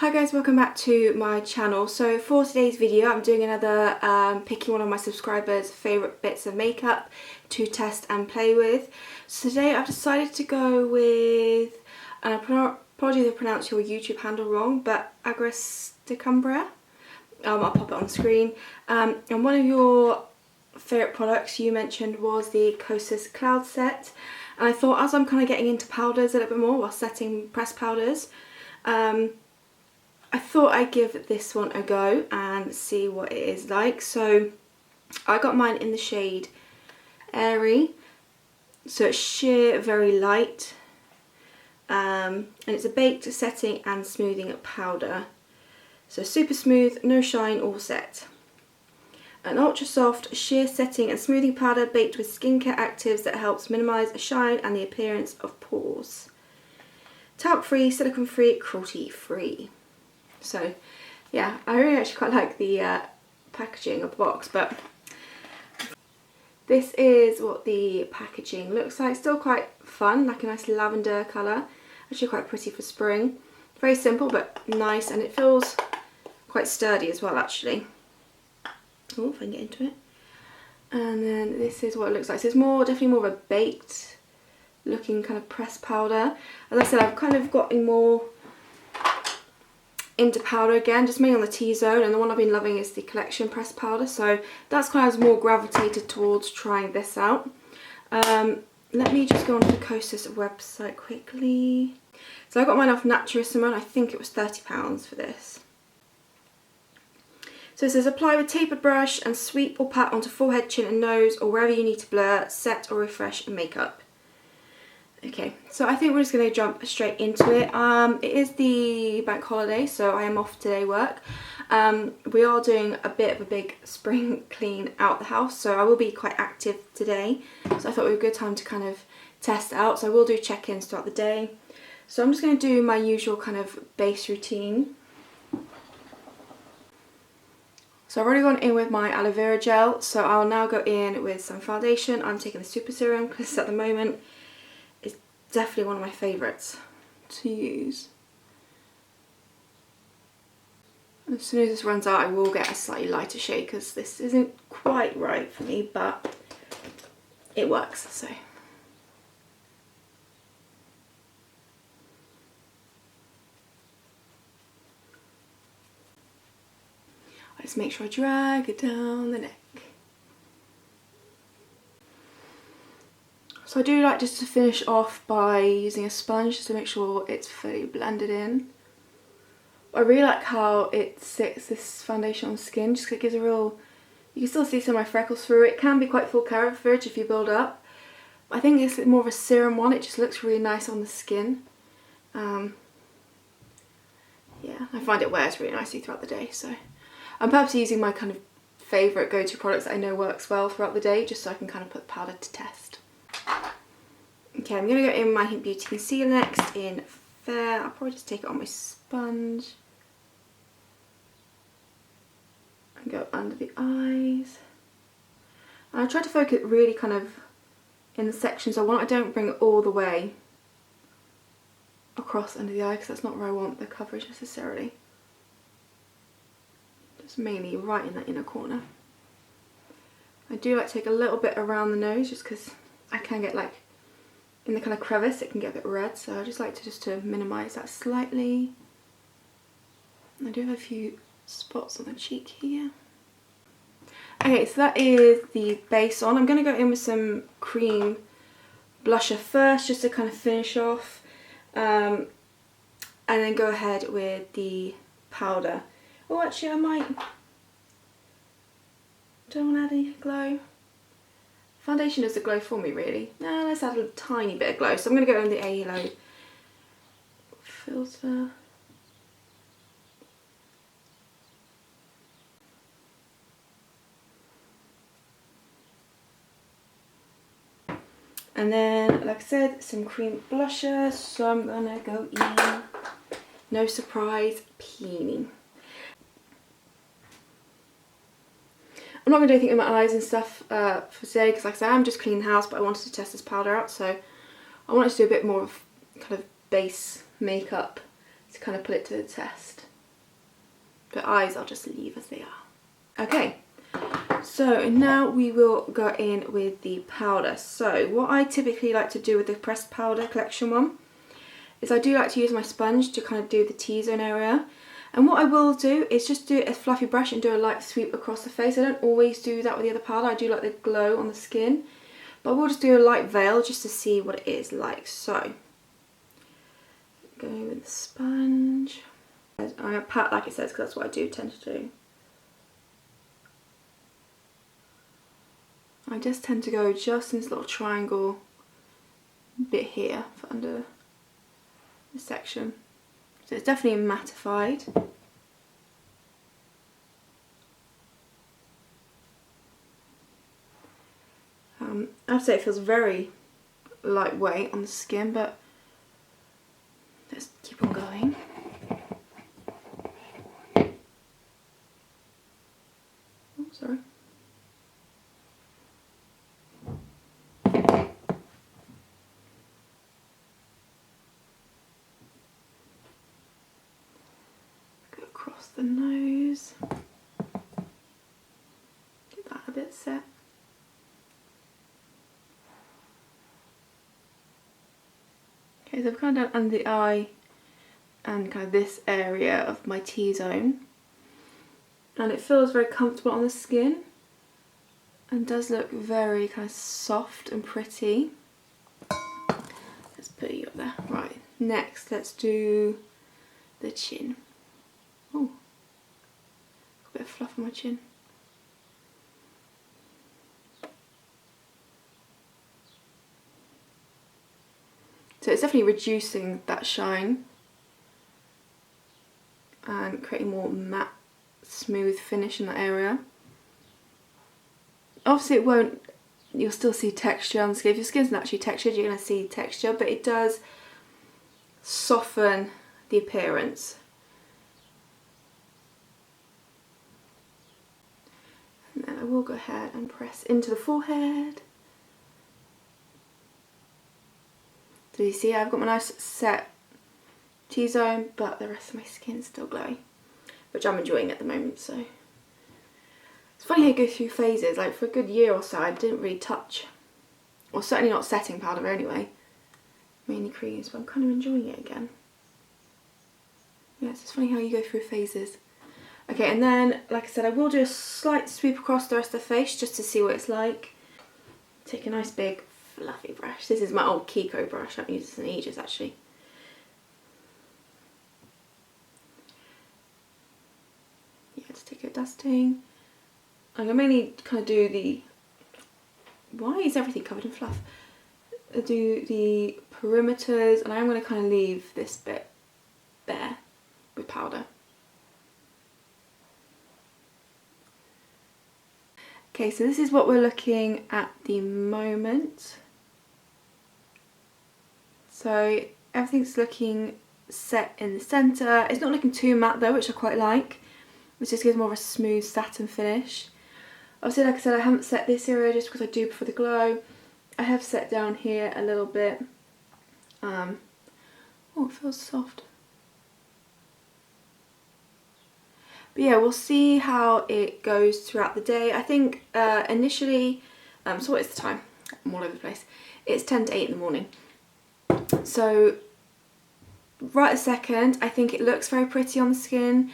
Hi guys, welcome back to my channel. So for today's video I'm doing another picking one of my subscribers' favourite bits of makeup to test and play with. So today I've decided to go with, and I probably pronounce your YouTube handle wrong, but Agristicumbria. I'll pop it on the screen. And one of your favourite products you mentioned was the Kosas Cloud Set. And I thought as I'm kind of getting into powders a little bit more while setting pressed powders, I thought I'd give this one a go and see what it is like. So I got mine in the shade Airy, so it's sheer, very light, and it's a baked setting and smoothing powder. So super smooth, no shine, all set. An ultra soft sheer setting and smoothing powder baked with skincare actives that helps minimise shine and the appearance of pores. Talc free, silicone free, cruelty free. So yeah, I really actually quite like the packaging of the box, but this is what the packaging looks like. Still quite fun, like a nice lavender colour, actually quite pretty for spring. Very simple but nice, and it feels quite sturdy as well actually. Oh, if I can get into it. And then this is what it looks like. So it's definitely more of a baked looking kind of pressed powder. As I said, I've kind of gotten more into powder again, just mainly on the T-zone, and the one I've been loving is the collection pressed powder, so that's kind of more gravitated towards trying this out. Let me just go onto the Kosas website quickly. So I got mine off Naturissimo, I think it was £30 for this. So it says apply with tapered brush and sweep or pat onto forehead, chin and nose, or wherever you need to blur, set or refresh makeup. Okay, so I think we're just going to jump straight into it. It is the bank holiday, so I am off today work. We are doing a bit of a big spring clean out the house, so I will be quite active today. So I thought it would be a good time to kind of test out. So I will do check-ins throughout the day. So I'm just going to do my usual kind of base routine. So I've already gone in with my aloe vera gel, so I'll now go in with some foundation. I'm taking the Super Serum because at the moment it's definitely one of my favourites to use. As soon as this runs out I will get a slightly lighter shade because this isn't quite right for me, but it works, so. I just make sure I drag it down the neck. So I do like just to finish off by using a sponge just to make sure it's fully blended in. I really like how it sits, this foundation on skin, just 'cause it gives a real, you can still see some of my freckles through it. It can be quite full coverage if you build up. I think it's more of a serum one, it just looks really nice on the skin. Yeah, I find it wears really nicely throughout the day, so. I'm purposely using my kind of favourite go-to products that I know works well throughout the day, just so I can kind of put powder to test. Okay, I'm going to go in my Hint Beauty Concealer next in Fair. I'll probably just take it on my sponge. And go under the eyes. And I try to focus really kind of in the sections I want. I don't bring it all the way across under the eye because that's not where I want the coverage necessarily. Just mainly right in that inner corner. I do like to take a little bit around the nose just because I can get like in the kind of crevice it can get a bit red, so I just like to minimise that slightly. I do have a few spots on the cheek here. Okay, so that is the base on. I'm going to go in with some cream blusher first just to kind of finish off, and then go ahead with the powder. Oh, actually I might, don't want to add any glow. Foundation does the glow for me really. No, let's add a tiny bit of glow. So I'm going to go in the A-Halo filter. And then, like I said, some cream blusher. So I'm going to go in, no surprise, Peony. I'm not going to do anything with my eyes and stuff for today because like I said, I'm just cleaning the house, but I wanted to test this powder out, so I wanted to do a bit more of kind of base makeup to kind of put it to the test. The eyes I'll just leave as they are. Okay, so now we will go in with the powder. So what I typically like to do with the pressed powder collection one is I do like to use my sponge to kind of do the T-zone area. And what I will do is just do a fluffy brush and do a light sweep across the face. I don't always do that with the other powder. I do like the glow on the skin. But we'll just do a light veil just to see what it is like. So, go with the sponge. I'm going to pat like it says because that's what I do tend to do. I just tend to go just in this little triangle bit here for under this section. So it's definitely mattified. I'd say it feels very lightweight on the skin, but let's keep on going. Oh, sorry. Go across the nose. Get that a bit set. Okay, so I've kind of done under the eye and kind of this area of my T-zone, and it feels very comfortable on the skin and does look very kind of soft and pretty. Let's put you up there. Right, next let's do the chin. Oh, a bit of fluff on my chin. So it's definitely reducing that shine and creating more matte, smooth finish in that area. Obviously it won't, you'll still see texture on the skin. If your skin's naturally textured, you're going to see texture, but it does soften the appearance. And then I will go ahead and press into the forehead. So you see I've got my nice set T-zone, but the rest of my skin's still glowy, which I'm enjoying at the moment. So it's funny how you go through phases. Like for a good year or so I didn't really touch, or certainly not setting powder anyway, mainly creams, but I'm kind of enjoying it again. Yeah, it's just funny how you go through phases. Okay, and then like I said, I will do a slight sweep across the rest of the face just to see what it's like. Take a nice big fluffy brush. This is my old Kiko brush. I haven't used this in ages actually. Yeah, just take a dusting. I'm gonna mainly kind of do the, why is everything covered in fluff? I do the perimeters, and I'm gonna kind of leave this bit bare with powder. Okay, so this is what we're looking at the moment. So everything's looking set in the centre. It's not looking too matte though, which I quite like. It just gives more of a smooth satin finish. Obviously, like I said, I haven't set this area just because I do prefer the glow. I have set down here a little bit. Oh, it feels soft. But yeah, we'll see how it goes throughout the day. I think initially, so what is the time? I'm all over the place. It's 10 to 8 in the morning. So right a second, I think it looks very pretty on the skin.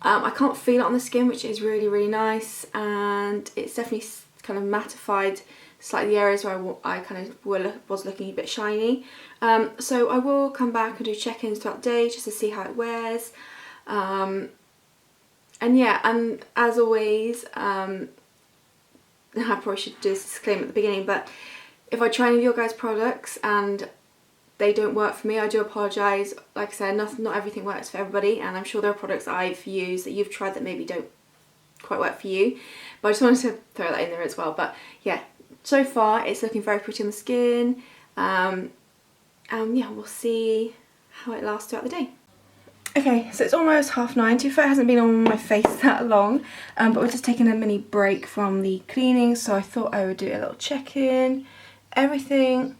I can't feel it on the skin, which is really, really nice. And it's definitely kind of mattified slightly the areas where I kind of was looking a bit shiny. So I will come back and do check-ins throughout the day just to see how it wears. And yeah, and as always, I probably should do this disclaimer at the beginning, but if I try any of your guys' products and they don't work for me, I do apologise. Like I said, not everything works for everybody, and I'm sure there are products I've used that you've tried that maybe don't quite work for you. But I just wanted to throw that in there as well. But yeah, so far it's looking very pretty on the skin. And yeah, we'll see how it lasts throughout the day. Okay, so it's almost 9:30. To be fair, it hasn't been on my face that long, but we're just taking a mini break from the cleaning, so I thought I would do a little check-in. Everything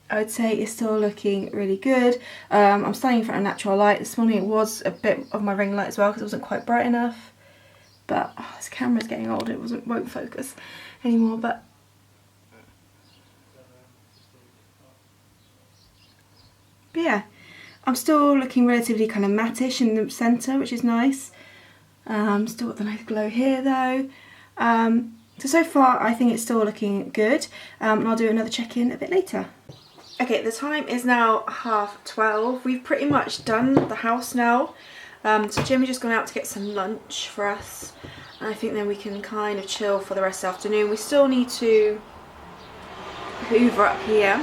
I would say it's still looking really good. I'm standing in front of natural light. This morning it was a bit of my ring light as well because it wasn't quite bright enough. But this camera's getting old, it won't focus anymore. But yeah, I'm still looking relatively kind of mattish in the centre, which is nice. Still got the nice glow here though. So far I think it's still looking good, and I'll do another check-in a bit later. Okay, the time is now 12:30. We've pretty much done the house now. So Jimmy's just gone out to get some lunch for us, and I think then we can kind of chill for the rest of the afternoon. We still need to hoover up here,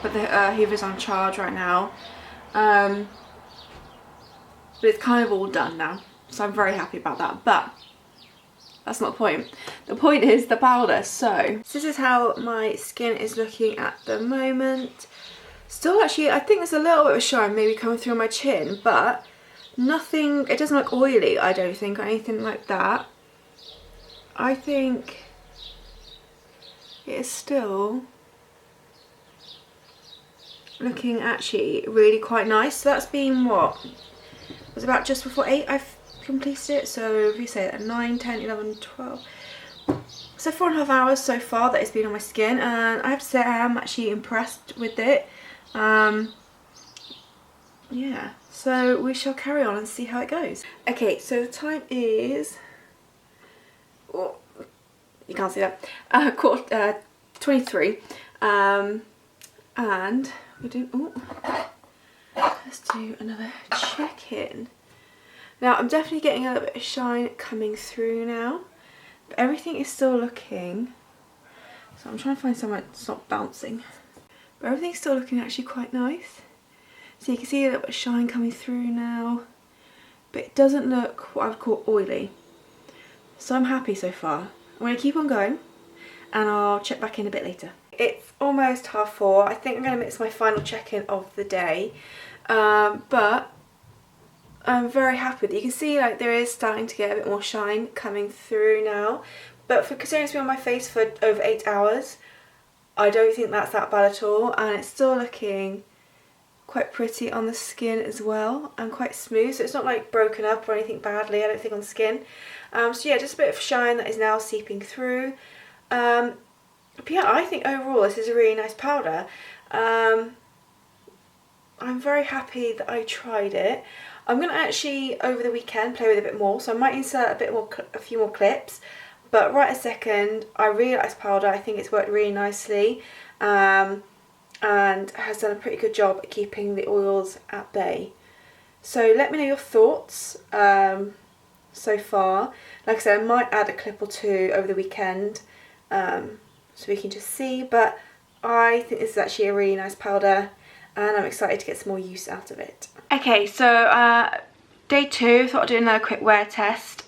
but the hoover's on charge right now. But it's kind of all done now, so I'm very happy about that. But that's not the point. The point is the powder. So this is how my skin is looking at the moment. Still actually, I think there's a little bit of shine maybe coming through my chin, but nothing, it doesn't look oily, I don't think, or anything like that. I think it is still looking actually really quite nice. So that's been what? It was about just before 8 I've completed it, so if you say that 9, 10, 11, 12, so 4.5 hours so far that it's been on my skin, and I have to say I am actually impressed with it. Yeah, so we shall carry on and see how it goes. Okay, so the time is, oh, you can't see that, 23, and we're doing, oh, let's do another check-in. Now, I'm definitely getting a little bit of shine coming through now, but everything is still looking, so I'm trying to find somewhere it's not bouncing, but everything's still looking actually quite nice. So you can see a little bit of shine coming through now, but it doesn't look what I would call oily. So I'm happy so far. I'm going to keep on going, and I'll check back in a bit later. It's almost 4:30. I think I'm going to mix my final check-in of the day, but I'm very happy that you can see like there is starting to get a bit more shine coming through now. But for considering it's been on my face for over 8 hours, I don't think that's that bad at all, and it's still looking quite pretty on the skin as well, and quite smooth, so it's not like broken up or anything badly, I don't think, on the skin. So yeah, just a bit of shine that is now seeping through. But yeah, I think overall this is a really nice powder. I'm very happy that I tried it. I'm going to actually over the weekend play with it a bit more, so I might insert a few more clips, but right a second I really like this powder. I think it's worked really nicely, and has done a pretty good job at keeping the oils at bay. So let me know your thoughts so far. Like I said, I might add a clip or two over the weekend so we can just see, but I think this is actually a really nice powder, and I'm excited to get some more use out of it. Okay, so day 2, thought I'd do another quick wear test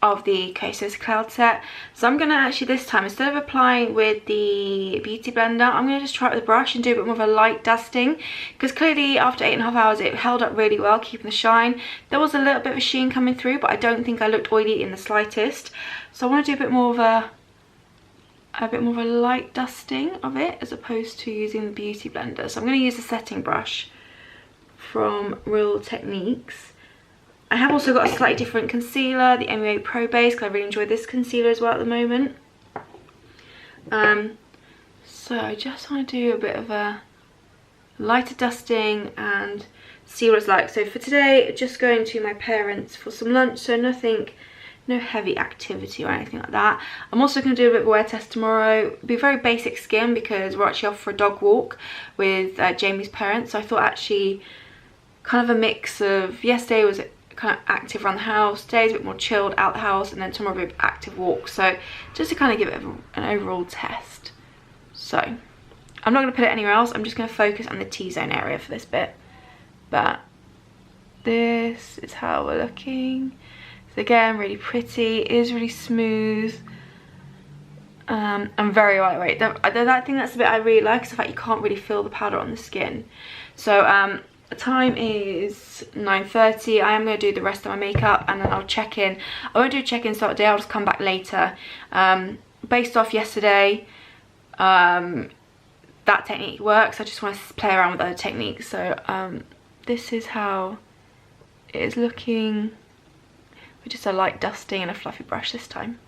of the Kosas cloud set. So I'm going to actually this time, instead of applying with the beauty blender, I'm going to just try it with a brush and do a bit more of a light dusting, because clearly after 8.5 hours it held up really well, keeping the shine. There was a little bit of a sheen coming through, but I don't think I looked oily in the slightest. So I want to do a bit more of a light dusting of it as opposed to using the beauty blender. So I'm going to use a setting brush from Real Techniques. I have also got a slightly different concealer, the MUA Pro Base, because I really enjoy this concealer as well at the moment. So I just want to do a bit of a lighter dusting and see what it's like. So for today, just going to my parents for some lunch, so no heavy activity or anything like that. I'm also going to do a bit of a wear test tomorrow. It'll be very basic skin because we're actually off for a dog walk with Jamie's parents. So I thought actually kind of a mix of, yesterday was kind of active around the house, today's a bit more chilled out the house, and then tomorrow a bit of active walk. So just to kind of give it an overall test. So I'm not going to put it anywhere else, I'm just going to focus on the T-zone area for this bit. But this is how we're looking. So again, really pretty, it is really smooth, and very lightweight. I think that's the bit I really like, is the fact you can't really feel the powder on the skin. So the time is 9:30. I am going to do the rest of my makeup and then I'll check in. I won't do a check-in start of the day, I'll just come back later. Based off yesterday, that that technique works. I just want to play around with other techniques. So this is how it is looking with just a light dusting and a fluffy brush this time.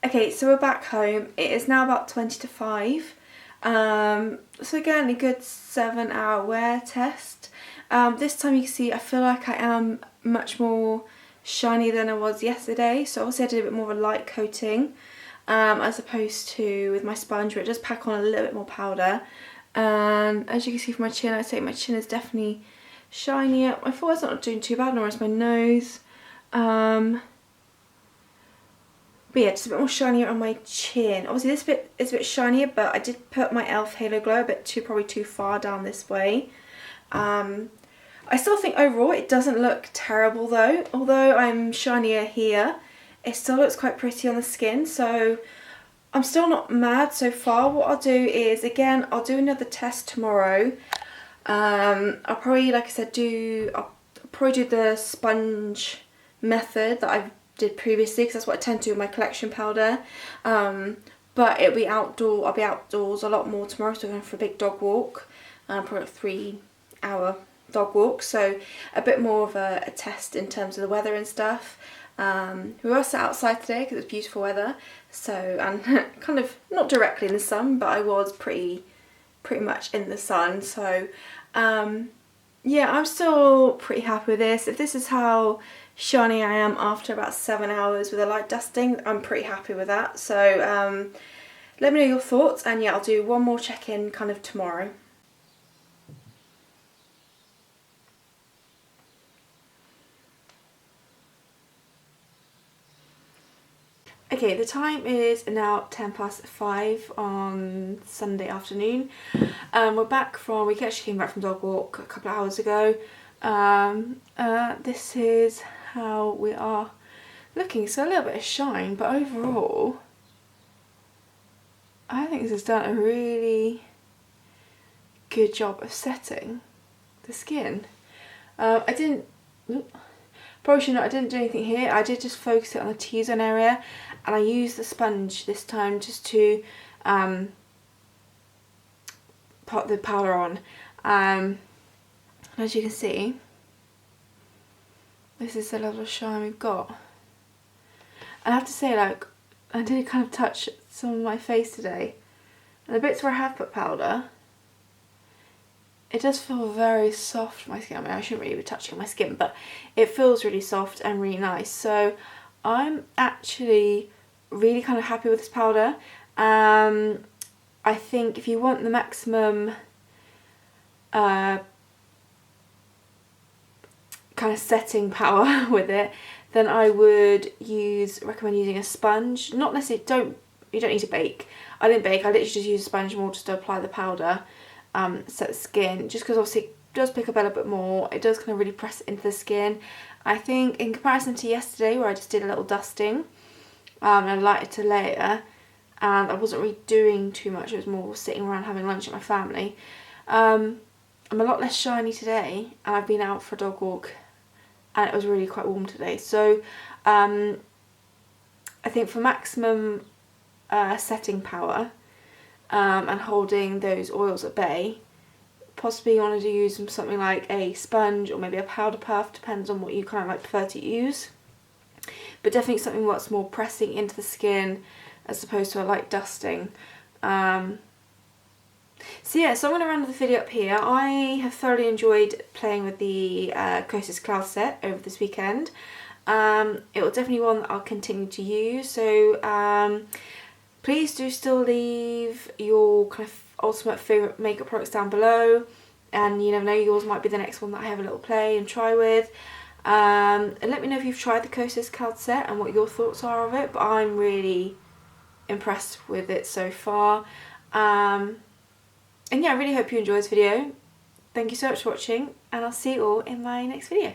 Okay, so we're back home. It is now about 20 to 5. So again, a good 7-hour wear test. This time you can see I feel like I am much more shiny than I was yesterday. So obviously I did a bit more of a light coating as opposed to with my sponge, where it does pack on a little bit more powder. And as you can see from my chin, I'd say my chin is definitely shinier. My forehead's not doing too bad, nor is my nose. But yeah, just a bit more shinier on my chin. Obviously this bit is a bit shinier, but I did put my e.l.f. Halo Glow a bit probably too far down this way. I still think overall it doesn't look terrible though. Although I'm shinier here, it still looks quite pretty on the skin. So I'm still not mad so far. What I'll do is, again, I'll do another test tomorrow. I'll probably, like I said, I'll probably do the sponge method that I did previously, because that's what I tend to do with my collection powder. But it'll be outdoor. I'll be outdoors a lot more tomorrow, so I'm going for a big dog walk, probably a 3-hour dog walk. So a bit more of a test in terms of the weather and stuff. We were sat outside today because it's beautiful weather. So, and kind of not directly in the sun, but I was pretty much in the sun. So yeah, I'm still pretty happy with this. If this is how shiny I am after about 7 hours with a light dusting, I'm pretty happy with that. So let me know your thoughts, and yeah, I'll do one more check-in kind of tomorrow. Okay, the time is now 5:10 on Sunday afternoon. We're back from, we actually came back from dog walk a couple of hours ago. This is how we are looking. So a little bit of shine, but overall, I think this has done a really good job of setting the skin. I didn't do anything here. I did just focus it on the T-zone area, and I used the sponge this time just to put the powder on. As you can see, this is the level of shine we've got. I have to say, like, I did kind of touch some of my face today, and the bits where I have put powder, it does feel very soft, my skin. I mean, I shouldn't really be touching my skin, but it feels really soft and really nice. So I'm actually really kind of happy with this powder. I think if you want the maximum kind of setting power with it, then I would recommend using a sponge. Not necessarily, you don't need to bake. I didn't bake, I literally just used a sponge more just to apply the powder. Set the skin, just because obviously it does pick up a little bit more. It does kind of really press it into the skin. I think in comparison to yesterday, where I just did a little dusting and I lighted to layer, and I wasn't really doing too much, it was more sitting around having lunch with my family. I'm a lot less shiny today, and I've been out for a dog walk and it was really quite warm today. So I think for maximum setting power, and holding those oils at bay, possibly you want to use something like a sponge or maybe a powder puff, depends on what you kind of like prefer to use, but definitely something that's more pressing into the skin as opposed to a light dusting. So yeah, so I'm going to round the video up here. I have thoroughly enjoyed playing with the Kosas cloud set over this weekend. It will definitely be one that I'll continue to use, so please do still leave your kind of ultimate favourite makeup products down below, and you never know, yours might be the next one that I have a little play and try with. And let me know if you've tried the Kosas cloud set and what your thoughts are of it, but I'm really impressed with it so far. And yeah, I really hope you enjoyed this video. Thank you so much for watching, and I'll see you all in my next video.